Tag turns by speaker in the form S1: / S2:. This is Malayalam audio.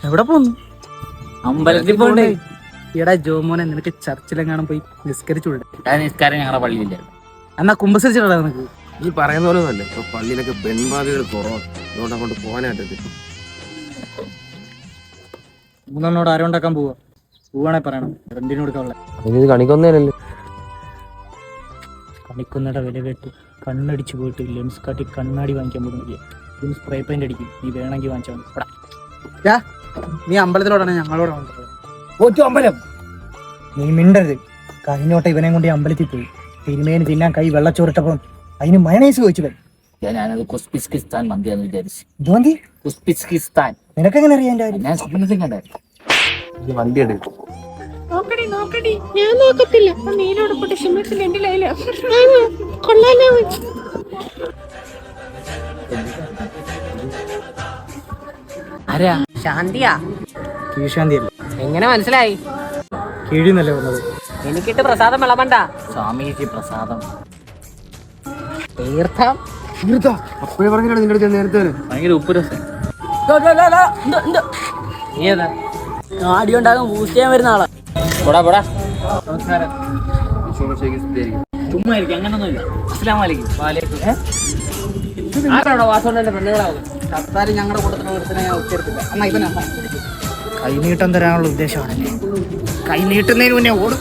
S1: എവിടെ പോന്നു?
S2: അമ്പലത്തിൽ പോണ്ടേ?
S1: ഈടാ ജോമോനെ, നിനക്ക് ചർച്ചിലെങ്ങാനും പോയി നിസ്കരിച്ചുള്ളൂ.
S2: നിസ്കാരം ഞങ്ങളുടെ പള്ളിയില്ല.
S1: എന്നാ കുമ്പസരിച്ചിട്ടാ നിനക്ക്?
S3: ഈ പറയുന്ന പോലെ തന്നെ ഇപ്പൊ പള്ളിയിലൊക്കെ പെൺവാദികൾ കുറവാണ്, അതുകൊണ്ട് അങ്ങോട്ട് പോകാനായിട്ട്.
S1: മൂന്നെണ്ണോട് ആരോണ്ടാക്കാൻ പോവാ? പോവാണെ പറയണം, റെന്റിന് കൊടുക്കാനുള്ള.
S3: ഇത് കണിക്കൊന്നേലല്ലേ?
S1: കണിക്കൊന്നയുടെ വില കേട്ട് കണ്ണടിച്ചു പോയിട്ട് ലെൻസ് കാട്ടി കണ്ണാടി വാങ്ങിക്കാൻ പോകുന്നില്ല. ഇതിന് സ്പ്രേ പെയിന്റ് അടിക്കും. നീ വേണമെങ്കിൽ വാങ്ങിച്ചാൽ മതി. നീ അമ്പലത്തിലോടാണ് ഞങ്ങളോട്
S2: അമ്പലം.
S1: നീ മിണ്ടരുത്. കഴിഞ്ഞോട്ടെ ഇവനെ കൊണ്ട് അമ്പലത്തിൽ പോയി തിരുമേന് തിന്നാൻ കൈ വെള്ളച്ചോറിട്ടപ്പം അതിന് മയണൈസ് ചോദിച്ചില്ലേ?
S2: ഞാനത് കുസ്പിസ്കിസ്ഥാൻ മന്തിയാന്ന് വിചാരിച്ചു.
S1: ഇതുമന്തി?
S2: കുസ്പിസ്കിസ്ഥാൻ.
S1: നിനക്കെങ്ങനെ അറിയാൻ?
S2: ഞാൻ സ്വപ്നത്തിൽ കണ്ടായിരുന്നു.
S3: വണ്ടി എടുക്കും.
S4: നോക്കടി, ഞാൻ നോക്കത്തില്ല. നീലോടപ്പെട്ട ഷിമത്തിൽ എന്റെ ലൈല കൊള്ളാലോ.
S2: ആരാ?
S4: ശാന്തിയാ?
S1: കീഴ്ശാന്തിയല്ലേ?
S4: എങ്ങനെ മനസ്സിലായി?
S1: കീഴിന്നല്ലേ വന്നത്?
S4: എനിക്കിട്ട് പ്രസാദം വിളമണ്ട.
S2: സ്വാമിജി പ്രസാദം.
S4: തീർത്ഥം
S3: അപ്പോഴേ പറഞ്ഞാണ് നിന്റെ അടുത്ത് നേരത്തെ.
S2: ഭയങ്കര ഉപ്പ് രസം.
S4: നീ ഏതാ? ആടി ഉണ്ടാകും ബൂസ്റ്റ് ചെയ്യാൻ വരുന്ന ആളാ.
S2: പോടാ.
S3: നമസ്കാരം.
S2: ചുമ്മാ ഇരിക്കും, അങ്ങനൊന്നുമില്ല. അസ്സലാമു അലൈക്കും.
S4: ആരാണോ വാസോണ്ടെ പെണ്ണുകളാവും?
S1: സർക്കാർ ഞങ്ങളുടെ കൂട്ടത്തിൽ ഒരുത്തനെ ഞാൻ ഉച്ചരിത്തില്ല. എന്നാ ഇവനാ കൈനീട്ടം തരാനുള്ള ഉദ്ദേശമാണല്ലേ? കൈ നീട്ടുന്നതിന് മുന്നേ ഓടും.